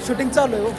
Shooting चालू आहे हो.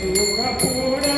सुख पुरा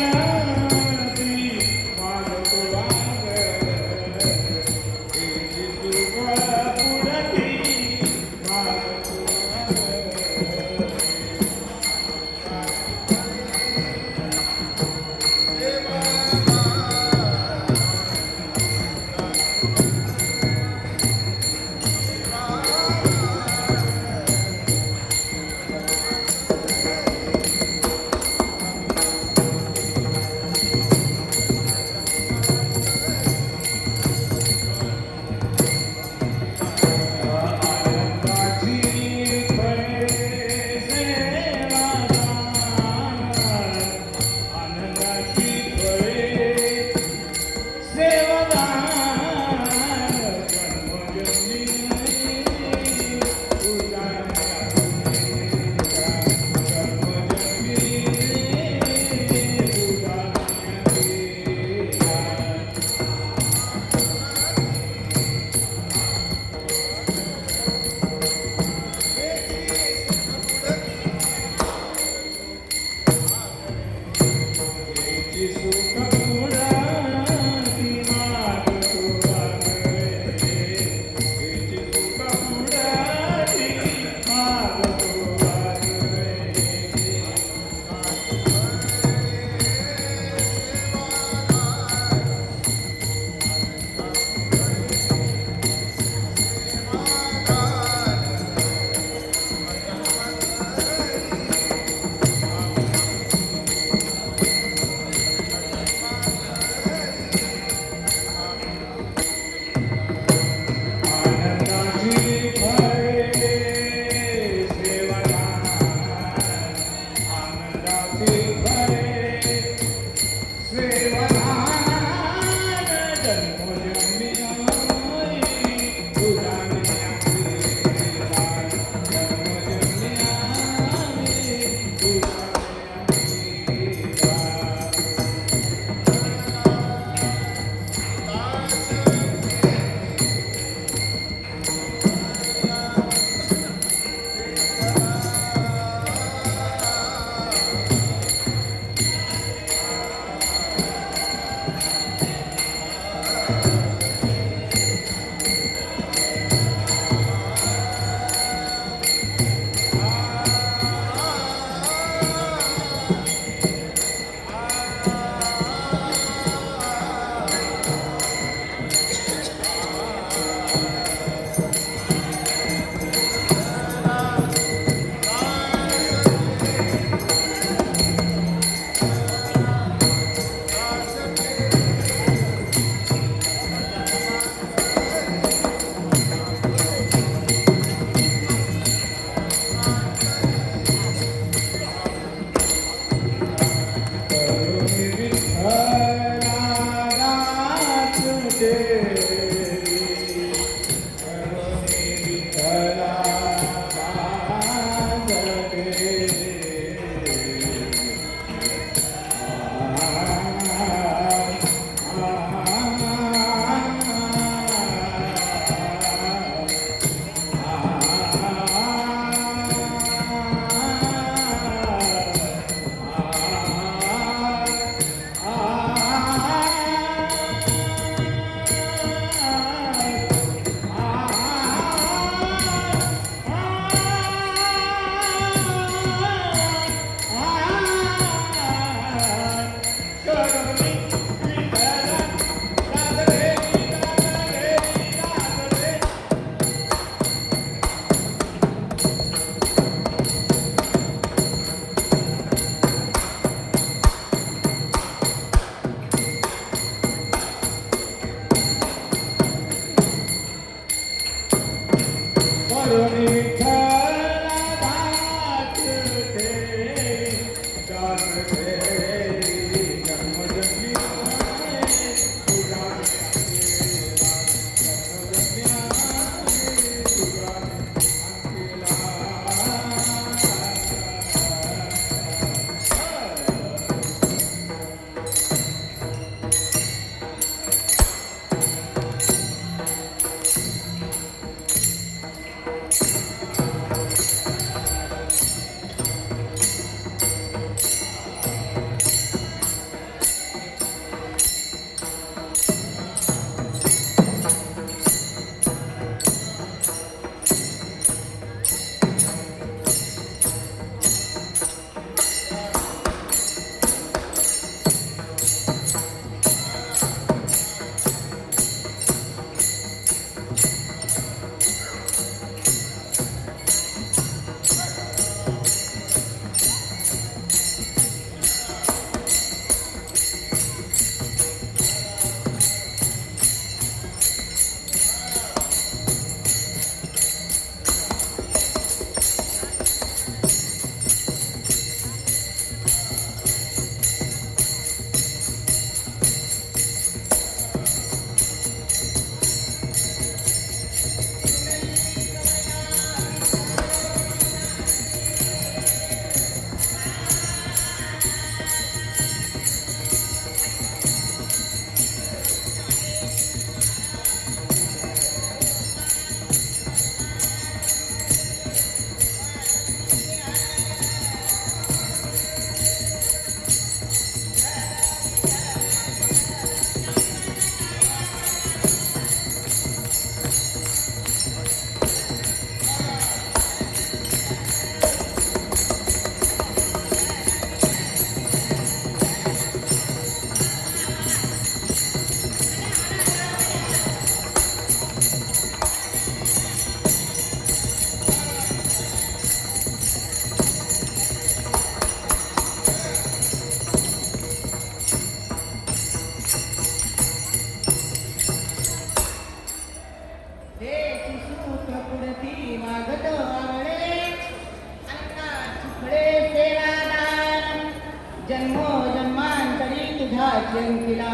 चिंकिला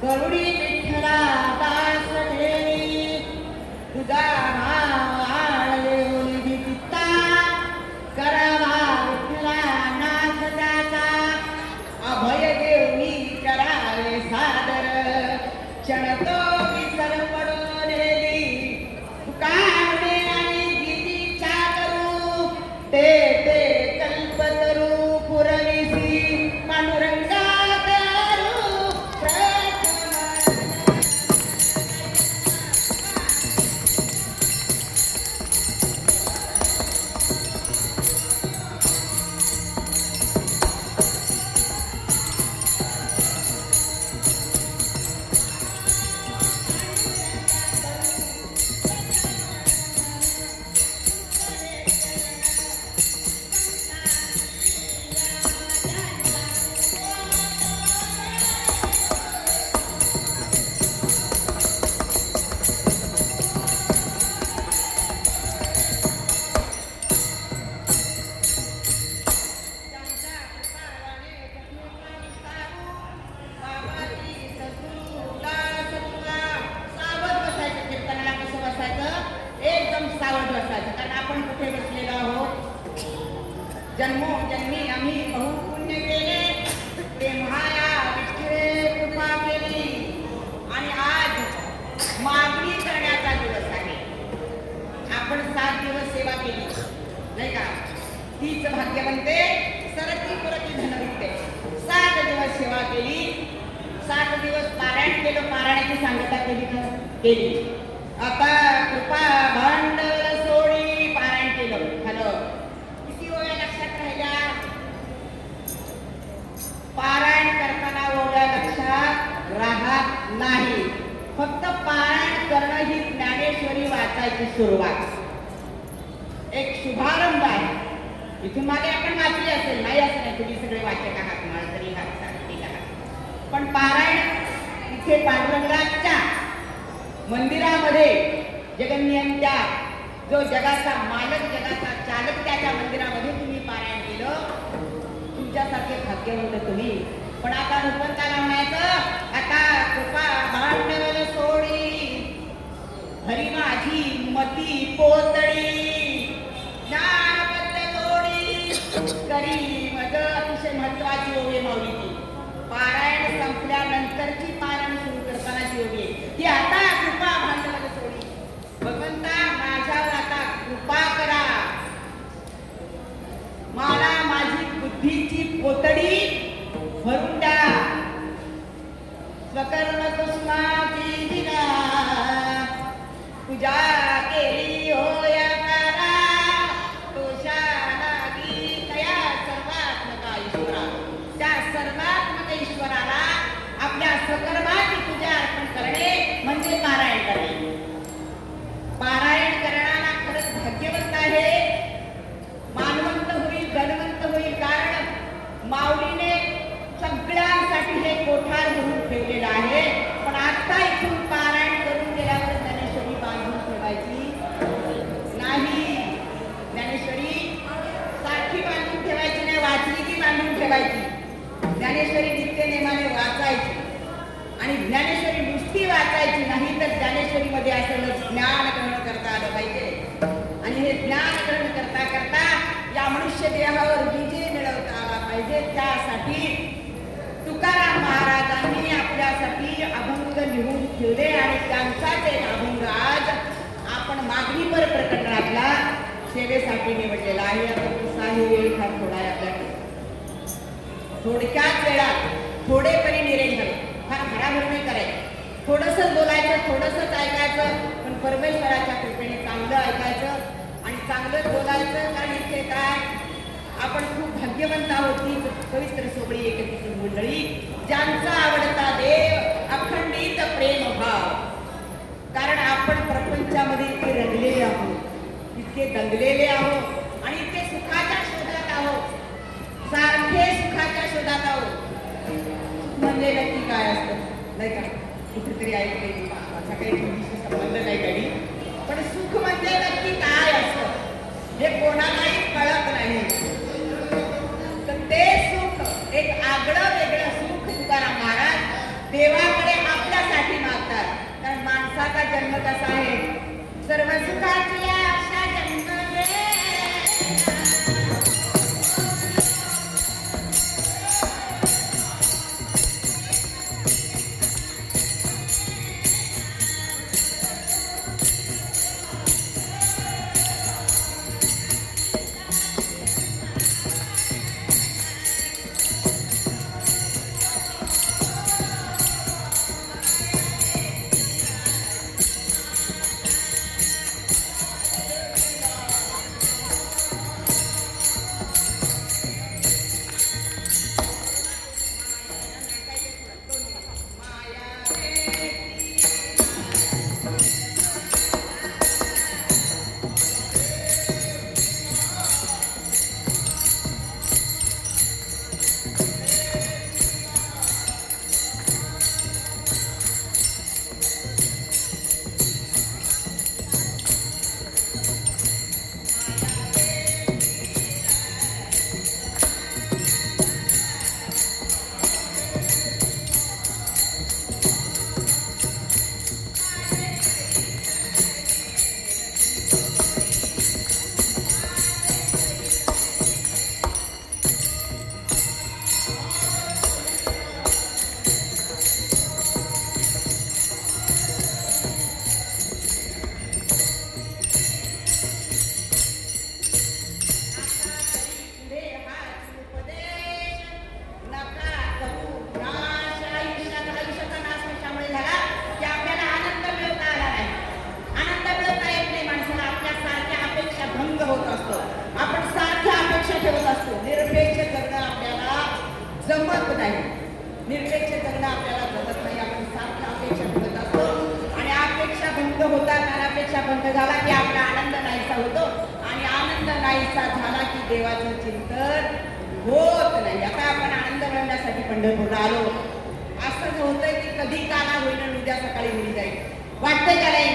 करुणी विठ्ठला दास ठेवी तुझा नाव आणले ओली चित्ता करावा विठ्ठला नाथ त्याचा अभय देवनी करावे सादर क्षण तो विसर पडून गेली पुकारणे आणि गीतीच्या करू ते कल्पतरू पुरविसी पांडुरंगा जन्मोजन्मी आम्ही बहु पुण्य केले ते महाया विठ्ठले कृपा केली आणि आज मागणी करण्याचा दिवस आहे. आपण 7 दिवस सेवा केली नाही का? तीच भाग्यवंते सरती पुरती धनविते. 7 दिवस सेवा केली, 7 दिवस पारायण केलं, पारायणाची सांगता केली. आता कृपा भांडवल सोडी पारायण केलं. हॅलो, पारायण करताना ओळ्या लक्षात राहत नाही. फक्त पारायण करणं ही ज्ञानेश्वरी वाचायची सुरुवात, एक शुभारंभ आहे. इथून मागे आपण वाचली असेल, नाही असं नाही, तुम्ही सगळे वाचक आहात, मला तरी ठीक आहात. पण पारायण इथे पांडुरंगाच्या मंदिरामध्ये जगन्नियंत्या जो जगाचा मालक, जगाचा चालक, त्याच्या मंदिरामध्ये तुम्ही पारायण केलं, तुमच्यासारखे भाग्यवंत तुम्ही. पण आता रूपन काय लावण्याचं? आता कृपा भांडवल सोडी हरी माझी मती पोतडी ज्ञानबद्ध तोडी करी मग. अतिशय महत्वाची ओवी माऊली ती पारायण संपल्यानंतरची पारायण सुरू करतानाची ओवी ती. आता कृपा भांडवल सोडी, भगवंता माझ्यावर आता कृपा करा, मला माझी बुद्धीची पोतडी भरून द्या. स्वकर्म कुसुमाची दिना पूजा केली होया करा, तोषा लागी तया सर्वात्मका ईश्वरा. त्या सर्वात्मक ईश्वराला आपल्या स्वकर्माची पूजा अर्पण करणे म्हणजे पारायण करणे. पारायण करणारा खरंच भाग्यवंत आहे, मानवंत होईल, धनवंत होईल. कारण माऊलीने सगळ्यांसाठी हे कोठार म्हणून ठेवलेलं आहे. पण आता इथून पारायण करून गेल्यावर ज्ञानेश्वरी बांधून ठेवायची नाही. ज्ञानेश्वरी सारखी बांधून ठेवायची नाही, वाचली की बांधून ठेवायची. ज्ञानेश्वरी नित्यनेमाने वाचायची आणि ज्ञानेश्वरी नुसती वाचायची नाही, तर ज्ञानेश्वरीमध्ये असलेलं ज्ञान ग्रहण करता आलं पाहिजे. आणि हे ज्ञान ग्रहण करता करता या मनुष्य देहावर विजय मिळवता आला पाहिजे. त्यासाठी तुकाराम महाराजांनी आपल्यासाठी अभंग लिहून ठेवले आणि त्यांचाच एक अभंग आज आपण मागणीपर प्रकरणातला सेवेसाठी निवडलेला आहे. आपण काही वेळ फार थोडा आहे आपल्याकडे, थोडक्याच वेळात थोडेपरी निर्णय घ्यावे. फार भराभर नाही करायचं, थोडंसं बोलायचं, थोडंसंच ऐकायचं, पण परमेश्वराच्या कृपेने चांगलं ऐकायचं आणि चांगलं बोलायचं. कारण इथे काय आपण खूप भाग्यवंत आहोत. ती पवित्र सोबळी एकतीची मंडळी, ज्यांचा आवडता देव अखंडित प्रेम भाव. कारण आपण प्रपंचामध्ये इतके रंगलेले आहोत, इतके दंगलेले आहोत आणि इतके सुखाच्या शोधात आहोत, सारखे सुखाच्या शोधात आहोत. म्हणजे नक्की काय असतं नाही का? कुठेतरी ऐकले माझा काही थोडीशी संबंध नाही कधी, पण सुख म्हणजे नक्की काय असतं हे कोणालाही कळत नाही. तर ते सुख एक आगळं वेगळं सुख तुकाराम देवाकडे आपल्यासाठी मागतात. कारण माणसाचा जन्म कसा आहे, सर्व सुखाची आशा जन्मले. जमत नाही, निरपेक्ष करणं आपल्याला जमत नाही. आपण सारख्या अपेक्षा ठेवत असतो आणि अपेक्षा भंग होतात. अपेक्षा भंग झाला की आपला आनंद नाहीसा होतो आणि आनंद नाहीसा झाला की देवाचं चिंतन होत नाही. आता आपण आनंद मिळवण्यासाठी पंढरपूरला आलो. असंच होतंय की कधी काना होईल, उद्या सकाळी होईल जाईल. वाटतंय का नाही?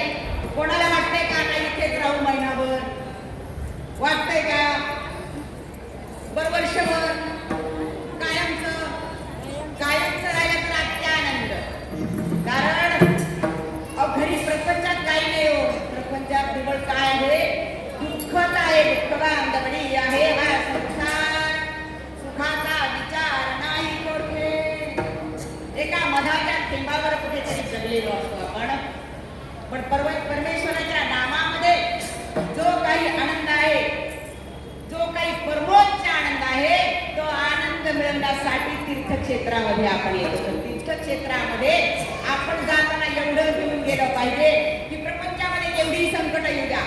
कोणाला वाटतंय का नाही इथेच राहू महिनाभर? वाटतंय का? बरं वर्षभर कायमचं राहिलं तर अत्यानंद. कारण घरी प्रपंचात काही नाही हो. प्रपंचात केवळ काय आहे? दुःखच आहे. दुःखबांधवडी आहे हा संसार. सुखाचा विचार नाही कोठे. एका मधाच्या थेंबावर कुठेतरी जगलेलो असतो आपण. पण परमेश्वराच्या नामामध्ये जो काही आनंद आहे, जो काही परमोच्च आनंद आहे, तो आनंद मिळवण्यासाठी तीर्थक्षेत्रामध्ये आपण येतो. तीर्थक्षेत्रामध्ये आपण जाताना एवढं घेऊन गेलं पाहिजे की प्रपंचामध्ये केवढी संकट येऊ द्या,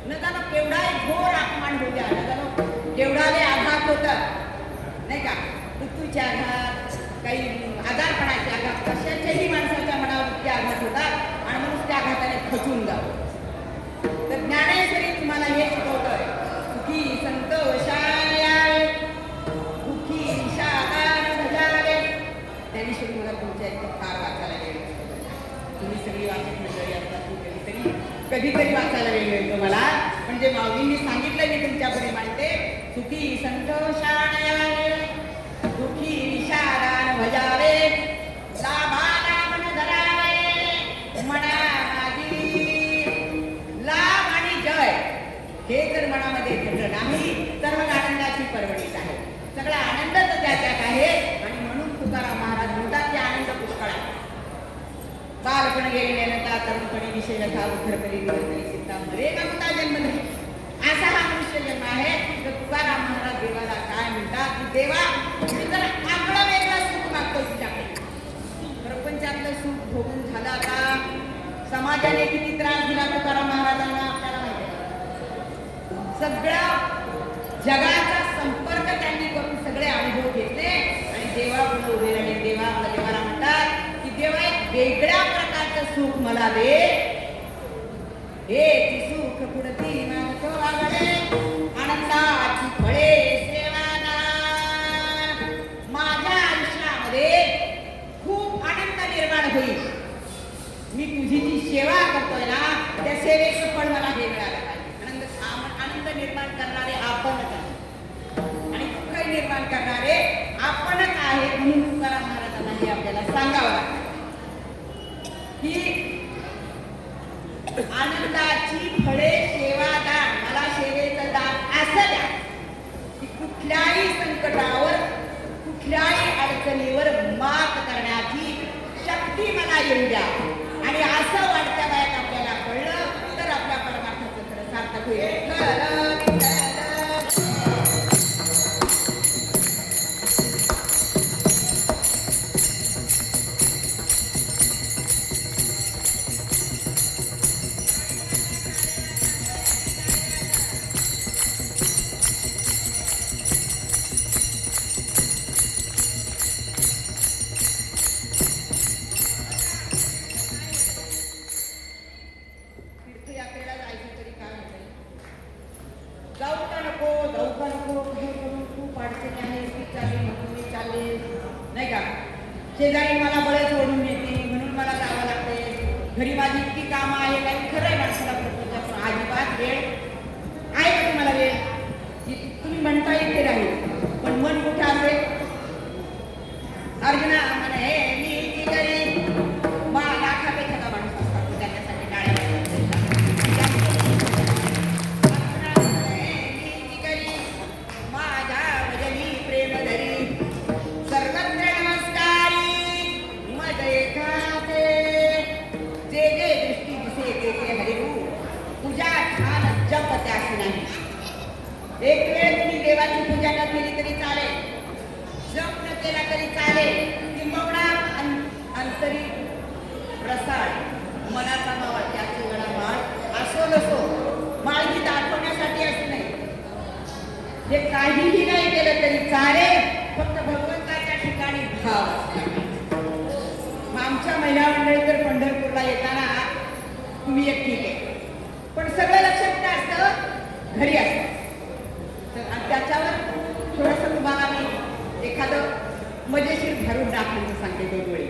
न जाणं केवढाही घोर अपमान होऊ द्या, न जाणं केवढाले आघात होतात नाही का. मृत्यूचे आघात, काही आजारपणाचे आघात, कशाच्याही माणसाच्या मनावर इतके आघात होतात आणि म्हणून त्या आघाताने खचून जातो. तर ज्ञानेश्वरी तुम्हाला हे शिकवतोय की संतोषाय दुःखी विषादान भजावे. ज्ञानेश्वरी मला तुमच्या इथे फार वाचायला वेळ. तुम्ही सगळी वाचत मंडळी असतात, कधीतरी वाचायला वेळ मिळतो मला. म्हणजे माऊलींनी सांगितलं, मी तुमच्याकडे मांडते. सुखी संतोषाय दुःखी विषादान भजावे. लाभाला मन धरावे मना माझी. लाभ आणि जय हे जर मनामध्ये ठेवलं नाही तर मग आनंदाची पर्वणीच आहे. सगळा आनंदच त्याच्यात आहे. आणि म्हणून तुकाराम महाराज म्हणतात की आनंद पुष्कळ आहे. बालपण गेलेले नका, तरुणपणी विषय नका, उथर करी दिवसरी चिंता मरे नका जन्म नाही. असा हा मनुष्य जन्म आहे. तर तुकाराम महाराज देवाला काय म्हणतात की देवा मी जर आगळं वेगळं सुख मागतो तुझ्याकडे. प्रपंचातलं सुख भोगून झालं. आता समाजाने किती त्रास दिला तुकाराम महाराजांना आपल्याला माहिती आहे. सगळा जगाचा संपर्क त्यांनी करून सगळे अनुभव घेतले आणि देवापुढे उभे राहिले. देवाला म्हणतात की देवा एक वेगळ्या प्रकारचं सुख मला दे. हे ती सुख पुढती मागतो आगळे आनंदाची फळे सेवादान. माझ्या आयुष्यामध्ये खूप आनंद निर्माण होईल. मी तुझी जी सेवा करतोय ना, त्या सेवेचं फळ मला हे मिळालं पाहिजे. आनंद निर्माण करणारे आपणच आहे आणि दुःख निर्माण करणारे आपणच आहे. म्हणून तुकाराम महाराजांना हे आपल्याला सांगावं लागतं की आनंदाची फळे सेवादान, मला सेवेचं दान असं द्या की कुठल्याही संकटावर कुठल्याही अडचणीवर मात करण्याची शक्ती मला येऊ द्या. आणि असं वाढत्या वयात आपल्याला कळलं तर आपल्या परमार्थाचं खरं सार्थक होईल. तीर्थयात्रेला जायचं तरी काय होतंय? जाऊ का नको, जाऊ का नको, खूप अडचणी आहे, ती चालली म्हणून मी चालले, नाही का? शेजारी मला बळच ओढून येते म्हणून मला जावं लागते. घरी माझी इतकी कामं आहे, काही खरं आहे माणसाला प्रत्येक अजिबात वेळ आहे का तुम्हाला वेळ? तुम्ही म्हणता इथे राहील पण मन कुठे असेल? अर्जुना म्हणे मी की करी लाखापेक्षा माणूस असतात त्याच्यासाठी टाळ्या माझ्या भजनी प्रेम धरी सर्वत्र नमस्कारी मज एकाचे जे जे दृष्टी दिसे ते ते हरिरू पूजा छान जप त्याशी नाही. एक वेळ तुम्ही देवाची पूजा न केली तरी चालेल, जप न केला तरी चालेल, किंबहुना अंतरी प्रसाद मनाचा मावळ त्याची वेळा माळ असो नसो माळगी दाखवण्यासाठी असं नाही. हे काहीही नाही केलं तरी चालेल, फक्त भगवंताच्या ठिकाणी भाव असतो. आमच्या महिला मंडळी तर पंढरपूरला येताना तुम्ही एक ठीक आहे पण सगळं लक्षात काय असतं? घरी असतं. आणि त्याच्यावर थोडंसं तुम्हाला मी एखादं मजेशीर धरून दाखवून सांगते. दोन वेळी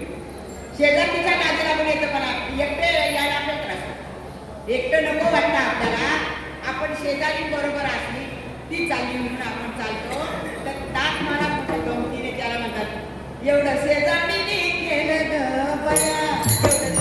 शेजारच्या गाजरा पण येतं पण एकटे यायला आपल्याला त्रास, एकटं नको वाटतं आपल्याला. आपण शेजारी बरोबर असली ती चालली म्हणून आपण चालतो तर दात मला कुठे गमतीने त्याला म्हणतात एवढं शेजारीने केलं ग बया, एवढं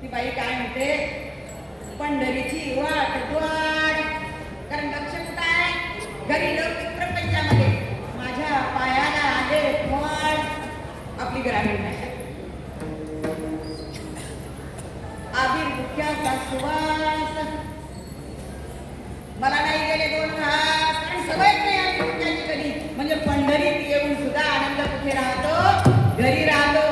ती बाई काय म्हणते? पंढरीची वाट द्वार. कारण लक्ष कुठं आहे? घरी लोक प्रपंचामध्ये माझ्या पायाला आले फळ. आपली ग्रामीण भाषा आबीर मुख्याचा सुवास. मला नाही गेले 2 घास आणि सवय नाही मुख्याची कधी. म्हणजे पंढरीत येऊन सुद्धा आनंद कुठे राहतो? घरी राहतो.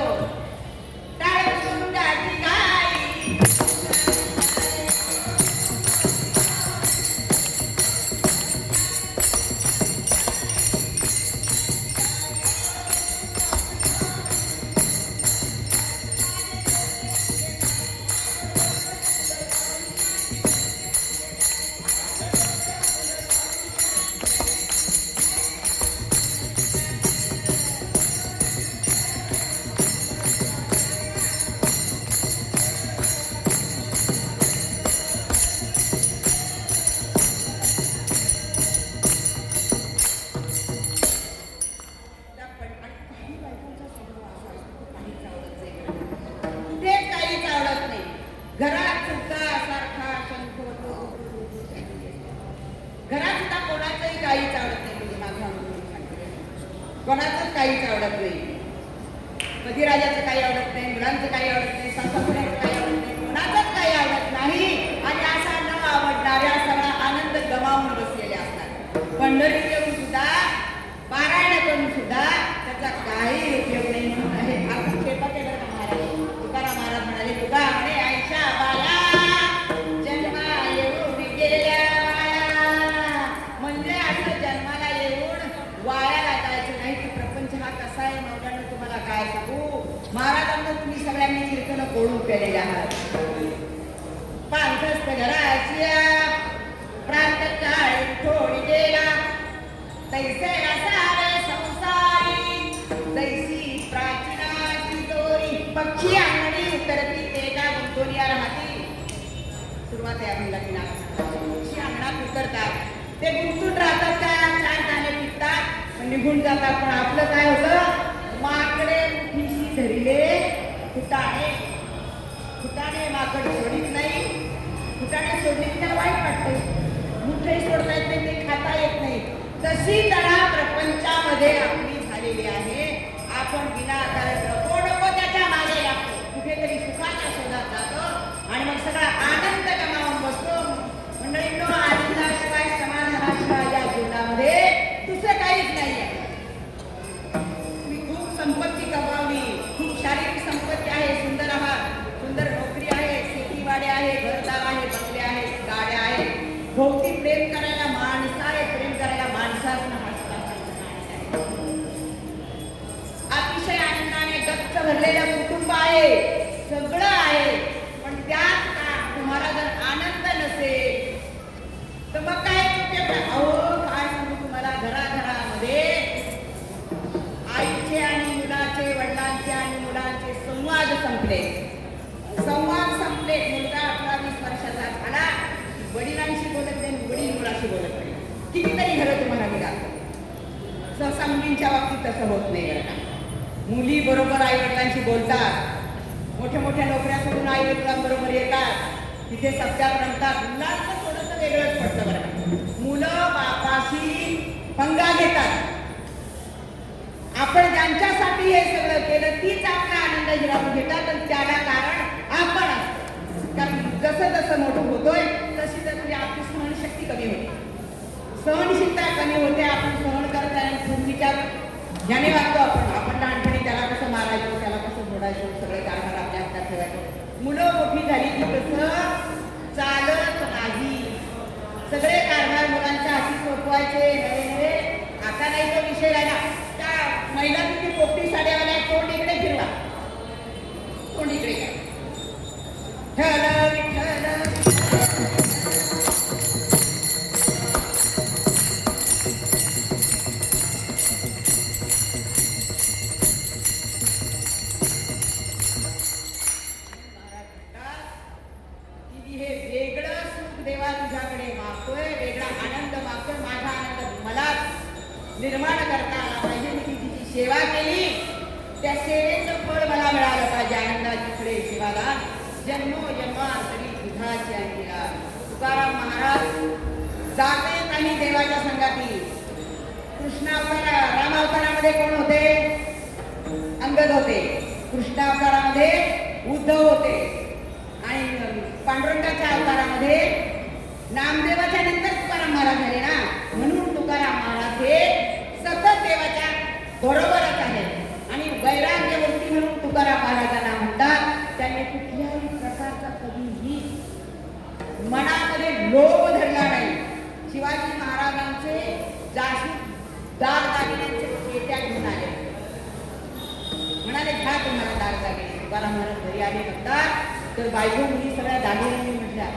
घरात सुद्धा सारखा शंख घरात सुद्धा कोणाचंही काहीच आवडत नाही. म्हणजे माझ्या कोणाचंच काहीच आवडत नाही. कधी राजाचं काही आवडत नाही, मुलांचं काही आवडत नाही, सासूबाईंचं काही आवडत नाही, कोणाचंच काही आवडत नाही. आणि असा न आवडणाऱ्या सगळा आनंद गमावून बसलेले असतात. पंढरीत येऊन सुद्धा पारायण करून सुद्धा त्याचा काही उपयोग नाही. म्हणून आहे आपण खेपा केलं महाराज तुकाराम महाराज म्हणाले तुका म्हणे आईच्या बाया कीर्तन कोळून पेलेले आहात. पांथस्थ घराशिया प्रांत काळ थोडी गेला तैसे असावे संसारी तैसी प्राचीनाची दोरी पक्षी अंगणी उतरती ते का गुंतोनिया राहती. सुरुवात आहे आपल्याला पक्षी अंगणात उतरतात ते गुंतून राहतात का चार दाणे पिकतात निघून जातात. पण आपलं काय होतं माकडे मुठीशी धरिले फुटाणे फुटाणे माकड सोडित नाही. फुटाणे सोडले की त्याला वाईट वाटते. मुठही सोडता येत नाही ते खाता येत नाही. तशी तऱ्हा प्रपंचामध्ये आपली झालेली आहे. आपण विनाकारण नको नको त्याच्या मागे लागतो. कुठेतरी सुखाच्या शोधात जातो आणि मग सगळा आनंद गमावून बसतो. मंडळींनो आनंदाशिवाय समाधानाशिवाय या जीवनामध्ये दुसरं काहीच नाही आहे. तुम्ही खूप संपत्ती कमावली खूप शारीरिक संपत्ती आहे सुंदर आहात सुंदर नोकरी आहे शेतीवाडी आहे घरदार आहे बंगले आहेत गाड्या आहेत भोवती प्रेम करायला माणसं आहे प्रेम करायला माणसाच अतिशय आनंदाने गच्च भरलेलं कुटुंब आहे सगळं आहे. पण त्यात तुम्हाला जर आनंद नसेल तर मग काय अहो काय सांगू तुम्हाला घराघरामध्ये आईचे आणि मुलाचे वडिलांचे आणि मुलांचे संवाद संपले. मुलगा 18-20 वर्षाचा झाला वडिलांशी बोलत नाही वडील मुलाशी बोलत नाही. कितीतरी घरं तुम्हाला मिळालं. सहसा मुलींच्या बाबतीत तसं होत नाही बरं का. मुली बरोबर आई वडिलांशी बोलतात. मोठ्या मोठ्या नोकऱ्या सोडून आई वडिलांबरोबर येतात. तिथे सत्यात रमतात. मुलांचं थोडंसं वेगळंच पडतं बरं का. मुलं बापाशी पंगा घेतात. आपण ज्यांच्यासाठी हे सगळं केलं तीच आपला आनंद हिरावून घेतात आणि त्याला कारण आपण असतो. कारण जसं जसं मोठं होतोय तशी तशी आपली सहनशक्ती कमी होते. सहनशीलता कमी होते. आपण सहन करत आहे खूप विचार ज्याने वागतो आपण लहानपणी त्याला कसं मारायचं त्याला कसं फोडायचं सगळे कारभार आपल्या हातात ठेवायचं. मुलं मोठी झाली की कसं चालत नाही. सगळे कारभार मुलांच्या हाती सोपवायचे नवे आता नाही तो विषय राहिला. त्या महिला किती पोपटी साड्यावाल्या तोंड इकडे फिरवा तोंड इकडे काय हे वेगळं सुख देवा तुझ्याकडे मागतोय वेगळा आनंद मागतोय. माझा आनंद मलाच निर्माण करता आला पाहिजे. मी तिची सेवा केली त्या सेवेचं फळ मला मिळालं पाहिजे. आनंदाची फळे सेवाला जन्मो जन्मांतरी दुधाची अंकिला. तुकाराम महाराज जाते काही देवाच्या संगाती. राम अवतारामध्ये कोण होते अंगद होते. कृष्ण अवतारामध्ये उद्धव होते आणि पांडुरंगाच्या अवतारामध्ये नामदेवाच्या नंतर तुकाराम महाराज झाले ना. म्हणून तुकाराम महाराज हे सतत देवाच्या बरोबरच आहेत आणि वैराग्यवृत्ती म्हणून तुकाराम महाराजांना म्हणतात. त्यांनी कुठल्याही प्रकारचा कधीही मनामध्ये लोभ धरला नाही. शिवाजी महाराजांचे जासूस दागदागिन्यांचे पेट्या घेऊन आले. म्हणाले घ्या तुम्हाला दागदागिने. तुकाराम महाराज घरी आले म्हणतात तर बायको मुली सगळ्या दागिन्यांनी म्हटल्या.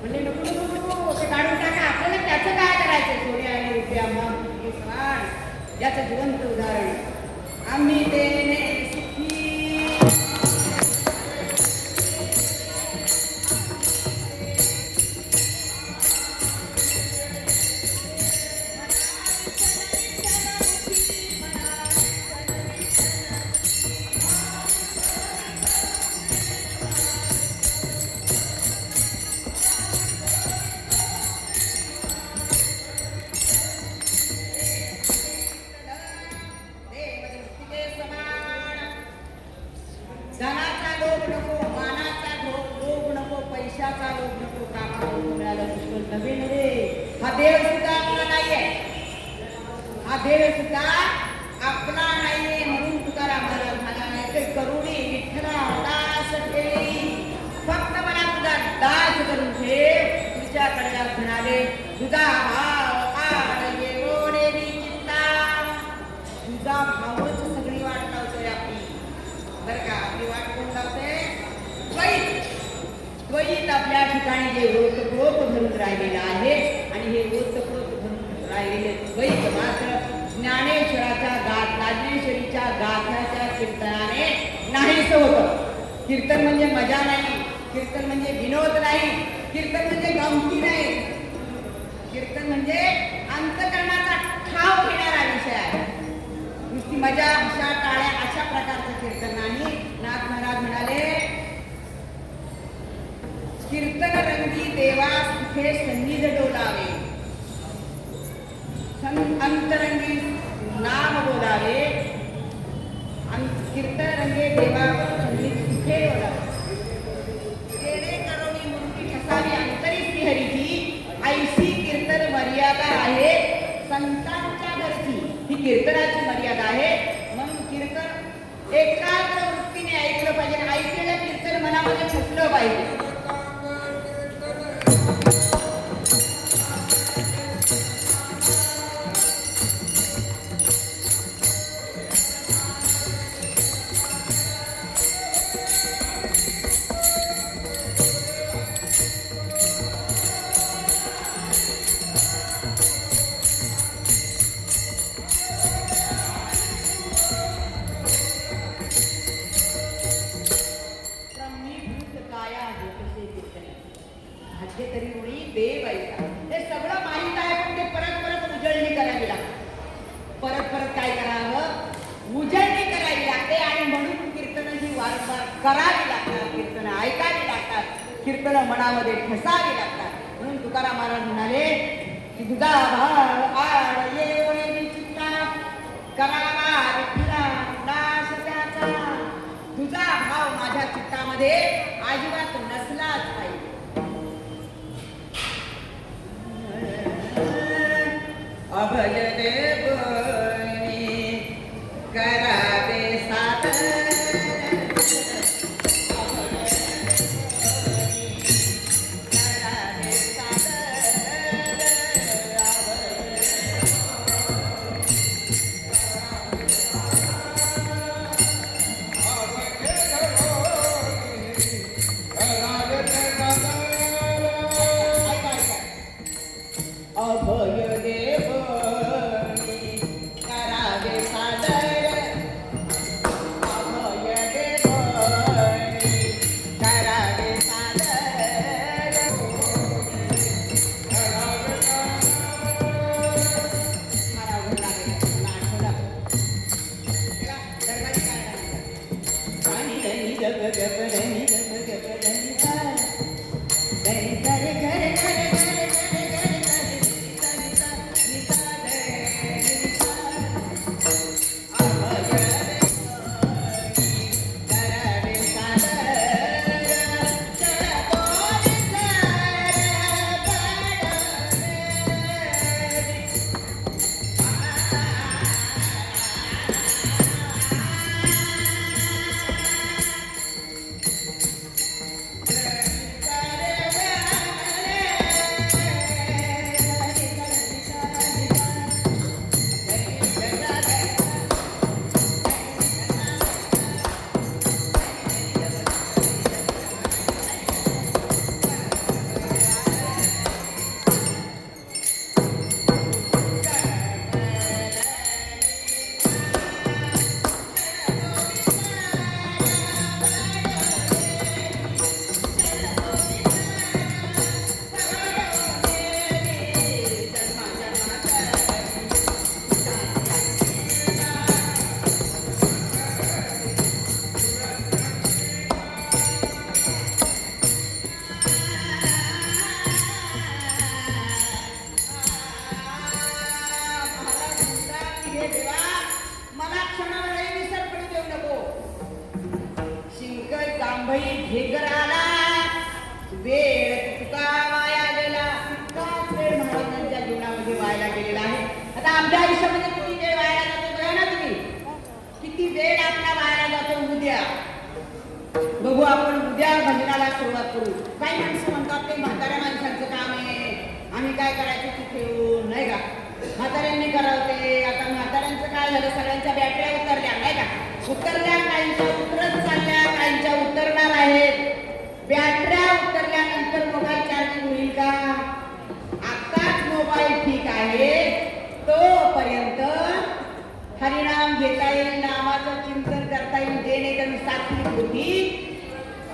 म्हणजे नको नको नको ते काढून टाका. आपल्याला त्याचं काय करायचं. सोने आणि रुपया मग याचं जिवंत उदाहरण आम्ही देणे सुखी. धनाचा लोभ नको मानाचा लोभ नको पैशाचा लोभ नको कामाला मिळालं पुष्कळ नवे नवे. हा देव सुद्धा आपला नाहीये. हा देव सुद्धा आपला नाहीये. म्हणून तुकाराम महाराज म्हणाला नाही ते करुणी विठ्ठला दास ठेवी. फक्त मला तुझा दास करून ठेव. तुझ्याकडे म्हणाले तुझा भाव आडले ओढेली चित्ता. तुझा भावच सगळी वाट लावतोय आपली बरं का. आपली वाट कोण लावते आपल्या ठिकाणी जे ओतप्रोत धरून राहिलेलं आहे आणि हे ओतप्रोत धरून राहिलेले द्वैत मात्र ज्ञानेश्वराच्या ज्ञानेश्वरीच्या गाथाच्या कीर्तनाने नाहीस होतं. कीर्तन म्हणजे मजा नाही, कीर्तन म्हणजे विनोद नाही, कीर्तन म्हणजे गमती नाही, कीर्तन म्हणजे अंतकरणाचा ठाव घेणारा विषय आहे. नुसती मजा अशा टाळ्या अशा प्रकारचं कीर्तन नाही. नाथ महाराज म्हणाले कीर्तन रंगी देवा सुखे सन्निध डोलावे, अंतरंगी नाम बोलावे, कीर्तन रंगे देवा सन्निध सुखे डोलावे. केणे करोनी मूर्ती ठसावी अंतरी श्रीहरीची, ऐशी कीर्तन मर्यादा आहे संतांच्या घरची. ही कीर्तनाची मर्यादा आहे. म्हणून कीर्तन एकाग्र वृत्तीने ऐकलं पाहिजे. ऐकलेलं कीर्तन मनामध्ये ठसलं पाहिजे. तरी मुळी देव ऐका. हे सगळं माहीत आहे पण ते परत परत उजळणी करावी लागते. परत परत काय करावं, उजळणी करावी लागते. आणि म्हणून कीर्तन ही वारंवार करावी लागतात, कीर्तन ऐकावी लागतात, कीर्तन मनामध्ये ठसावी लागतात. म्हणून तुकाराम महाराज म्हणाले की तुझा भाव आड येवळी चित्ता करावा विठ्ठला दास त्याचा. तुझा भाव माझ्या चित्तामध्ये अजिबात नसलाच पाहिजे. अभय देवनी करावे सादर, करावे सादर, अभय देव करावे सादर, अभय देव करावे सादर. ढेकराला वेळ तुका वाया गेला. इतकाच वेळ महाराजांच्या जीवनामध्ये वाया गेलेला आहे. आता आपल्या आयुष्यामध्ये किती वेळ वाया जातो बघा ना तुम्ही. किती वेळ आपला वाया जातो. उद्या बघू आपण, उद्या भजनाला सुरुवात करू. काही माणसं म्हणतात ते म्हाताऱ्या माणसांचं काम आहे, आम्ही काय करायचं तिथे येऊन, नाही का. म्हाताऱ्यांनी करावं ते. आता म्हाताऱ्यांचं काय झालं, सगळ्यांच्या बॅटऱ्या उतरल्या, नाही का. उतरल्या, काहींच्या उतरत चालल्या, काहींच्या उतरणार आहेत. बॅटऱ्या उतरल्यानंतर सात्विक बुद्धी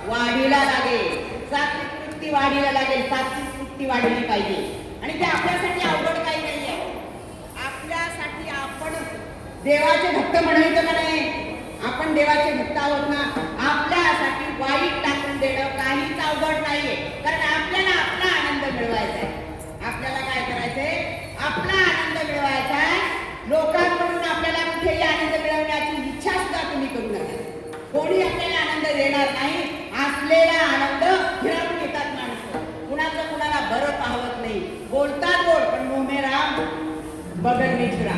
वाढीला लागेल, सात्विक वृत्ती वाढीला लागेल, सात्विक वृत्ती वाढली पाहिजे. आणि ते आपल्यासाठी अवघड काही नाही आहे. आपल्यासाठी आपण देवाचे भक्त म्हणायचं का नाही? आपण देवाचे भक्त आहोत ना. आपल्यासाठी वाईट टाकून देणं काहीच अवघड नाहीये. कारण आपल्याला आपला आनंद मिळवायचा आहे. आपल्याला काय करायचंय? आपला आनंद मिळवायचा आहे. लोकांकडून आपल्याला कुठेही आनंद मिळवण्याची इच्छा सुद्धा तुम्ही करू नका. कोणी आपल्याला आनंद देणार नाही. असलेला आनंद फिरवून येतात माणसं. कुणाचं कुणाला बरं पाहत नाही. बोलतात गोड पण मोमे राम बगल में छुरा.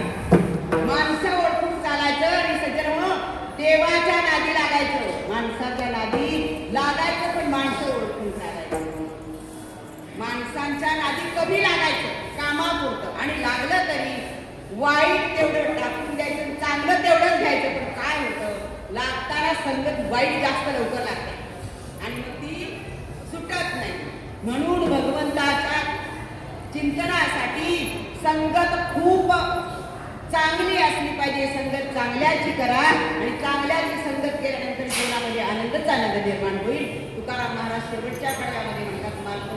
माणसं ओळखून चालायचं आणि सज्जन म्हणून देवाच्या नादी लागायचं. माणसाच्या नादी लागायचं पण माणसं ओळखून चालायचं. माणसांच्या नादी कमी लागायचं कामापुरतं. आणि लागलं तरी वाईट तेवढं टाकून द्यायचं, चांगलं तेवढंच घ्यायचं. पण काय होतं? लागताना संगत वाईट जास्त लवकर लागते आणि मग ती सुटत नाही. म्हणून भगवंताच्या चिंतनासाठी संगत खूप चांगली असली पाहिजे. संगत चांगल्याची करा आणि चांगल्याची संगत केल्यानंतर जीवनामध्ये आनंदच आनंद निर्माण होईल. तुकाराम महाराज शेवटच्या कडव्यामध्ये म्हणतात मार्ग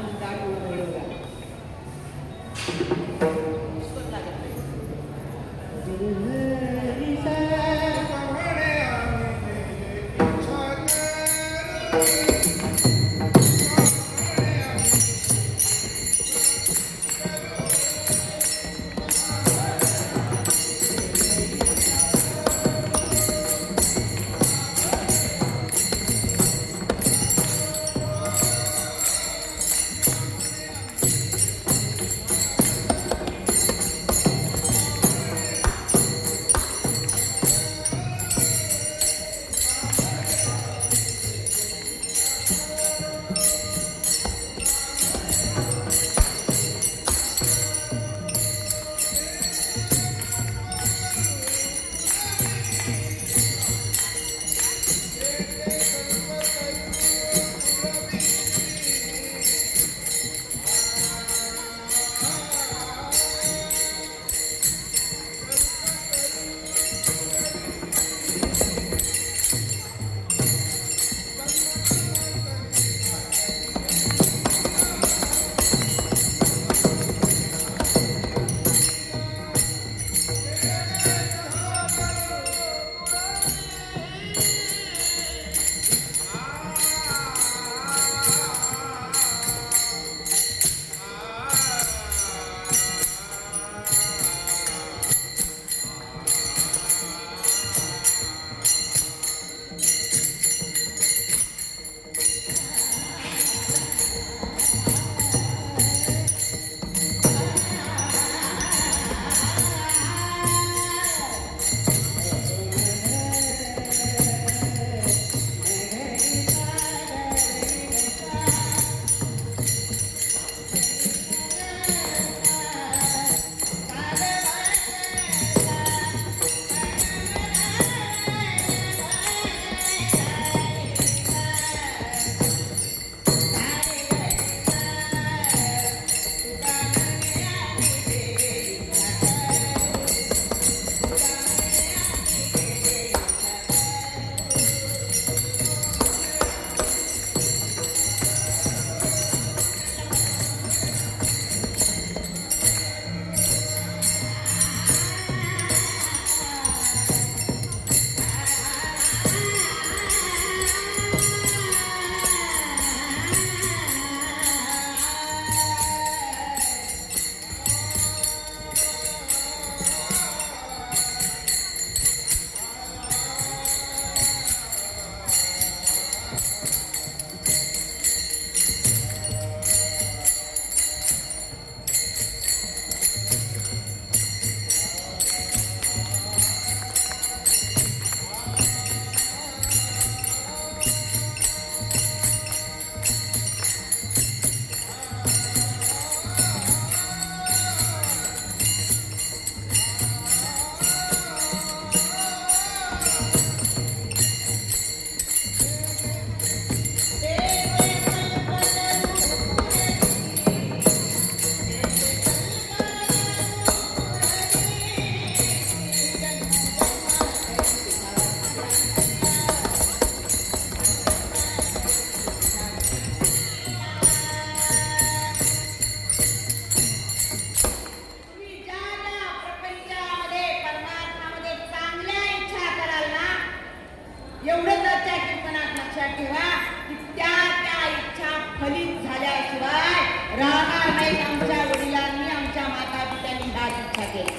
राहणार नाहीत. आमच्या वडिलांनी आमच्या माता पित्यांनी ह्याच इच्छा केल्या.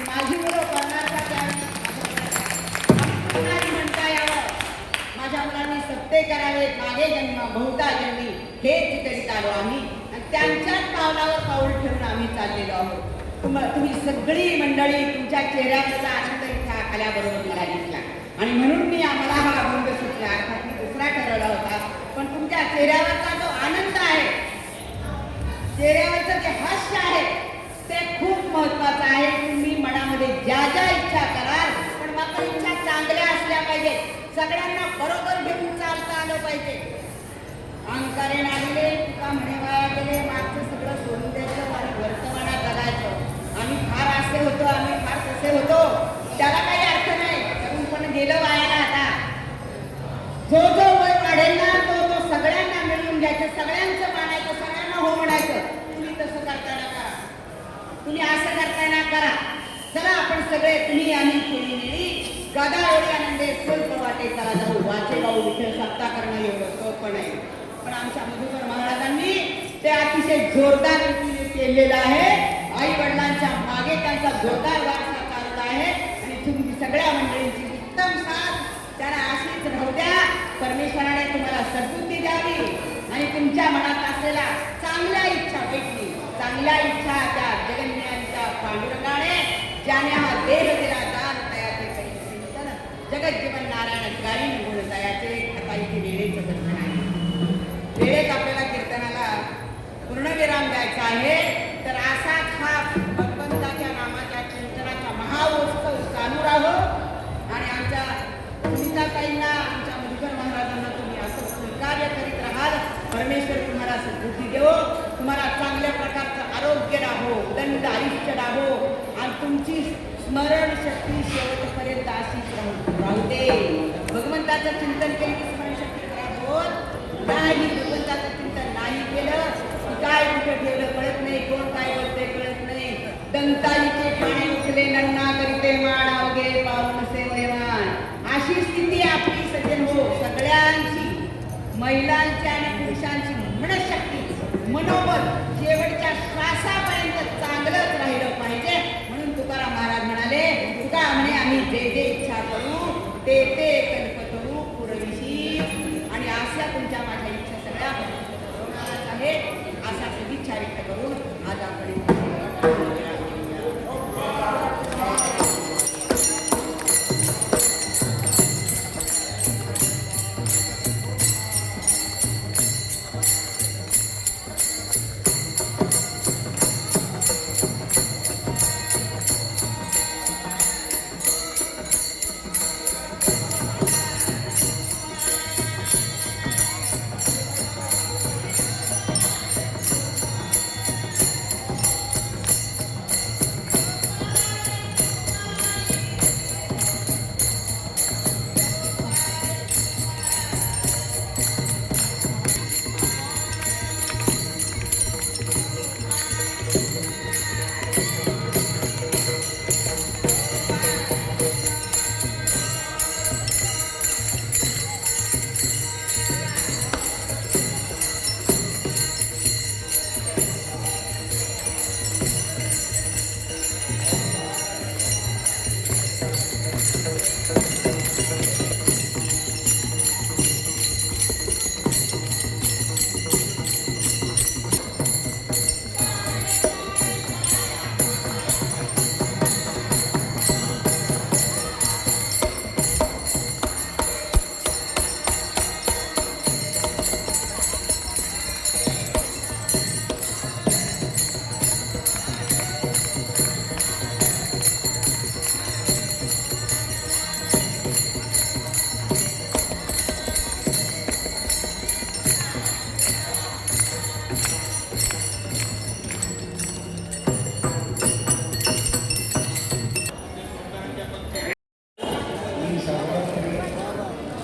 माझी मुलं करणार का त्यावेळी म्हणता यावं. माझ्या मुलांनी सत्य करावेत. मागे जन्म बहुता जन्मी हेच करीत आलो आम्ही आणि त्यांच्याच पावलावर पाऊल ठेवून आम्ही चाललेलो आहोत. तुम्ही सगळी मंडळी तुमच्या चेहऱ्यावरचा आनंद इथं आल्याबरोबर मला दिसला आणि म्हणून मी आम्हाला हा अभंग सुचला. अर्थात मी दुसरा ठरवला होता, पण तुमच्या चेहऱ्यावरचा जो आनंद आहे, चेहऱ्यावरचं जे हास्य आहे ते खूप महत्वाचं आहे. तुम्ही मनामध्ये ज्या ज्या इच्छा कराल, पण मात्र इच्छा चांगल्या असल्या पाहिजे. सगळ्यांना बरोबर घेऊन चालता आलं पाहिजे. अहंकारे नागले तुका म्हणे वाया गेले, मागचं सगळं सोडून द्यायचं आणि वर्तमानात जगायचं. आम्ही फार असे होतो, आम्ही फार तसे होतो, त्याला काही अर्थ नाही. पण गेलं वायाला. आता जो जो वय वाढेल ना तो सगळ्यांना मिळवून घ्यायचं, सगळ्यांचं मानायचं, सगळ्यांना हो म्हणायचं. तुम्ही तसं करताना करा, तुम्ही असं करताना करा. चला आपण सगळे तुम्ही आम्ही केली मिळी गदावळी आनंदे स्वल्प वाटे चला जाऊ. वाचे गाऊ विठ्ठल सत्ता करणं एवढं सोपं नाही. पण आमच्या मधुकर महाराजांनी ते अतिशय जोरदार रीतीने केलेलं आहे. आई वडिलांच्या मागे त्यांचा जोरदार वारसा चालला आहे आणि तुम्ही सगळ्या मंडळींची उत्तम साथ त्याला अशीच राहू द्या. परमेश्वराने तुम्हाला सद्बुद्धी द्यावी आणि तुमच्या मनात असलेल्या चांगल्या इच्छा भेटली. चांगल्या इच्छा त्या जगन्याच्या पांडुरंगाने ज्याने हा देह दिला दान तयाचे चिंतन जगत जीवन नारायण गायी गुण तयाचे. आता इथे वेळेचं बंधन आहे. वेळेत आपल्याला कीर्तनाला पूर्णविराम द्यायचा आहे. तर असाच हा भगवंताच्या नामाच्या चिंतनाचा महाउत्सव चालू राहो आणि आमच्या सुनीताताईंना आमच्या मधुकर महाराजांना तुम्ही असं सहकार्य करीत राहाल. परमेश्वर तुम्हाला सद्बुद्धी देवो, तुम्हाला चांगल्या प्रकारचं आरोग्य लाभो, दंड आयुष्य लाभो आणि तुमची स्मरण शक्ती शेवटपर्यंत अशीच राहू दे. भगवंताचं चिंतन केलं की स्मरण शक्ती खराब होत नाही. भगवंताचं चिंतन नाही केलं काय कुठं ठेवलं कळत नाही, कोण काय बोलते कळत नाही. दंताईचे पाणी उचले नन्ना करीते मान अवघे पाहून से वयमान. अशी स्थिती आपली सज्जन हो. सगळ्यांची महिलांची आणि पुरुषांची मनशक्ती मनोबल शेवटच्या श्वासापर्यंत चांगलंच राहिलं पाहिजे. म्हणून तुकाराम महाराज म्हणाले, तुका म्हणे आम्ही जे जे इच्छा करू ते ते कल्पतरू पुरविशी. आणि अशा तुमच्या माझ्या इच्छा सगळ्या आहेत असा सदिच्छा व्यक्त करून आज आपण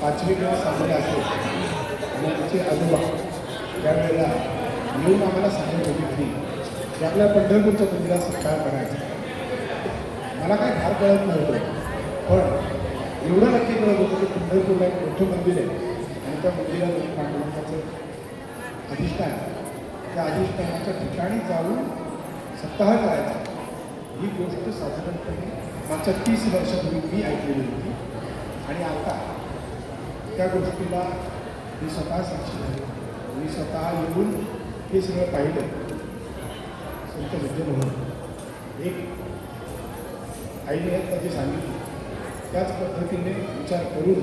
पाचवी किंवा सहावी असेल आणि तिचे आजोबा त्यावेळेला येऊन आम्हाला सांगत होती घरी की आपल्या पंढरपूरच्या मंदिरात सत्कार करायचा. मला काय फार कळत नव्हतं, पण एवढं नक्की कळत होतं की पंढरपूरला एक मोठं मंदिर आहे आणि त्या मंदिरात पांडुरंगाचं अधिष्ठान त्या अधिष्ठानाच्या ठिकाणी जाऊन स्वतः करायचा. ही गोष्ट साधारणपणे मागच्या 30 वर्षापूर्वी मी ऐकलेली होती आणि आता त्या गोष्टीला मी स्वतः साक्षी झालो. मी स्वतः येऊन हे सगळं पाहिलं. संत विद्येमोहन एक आईने त्याची सांगितली त्याच पद्धतीने विचार करून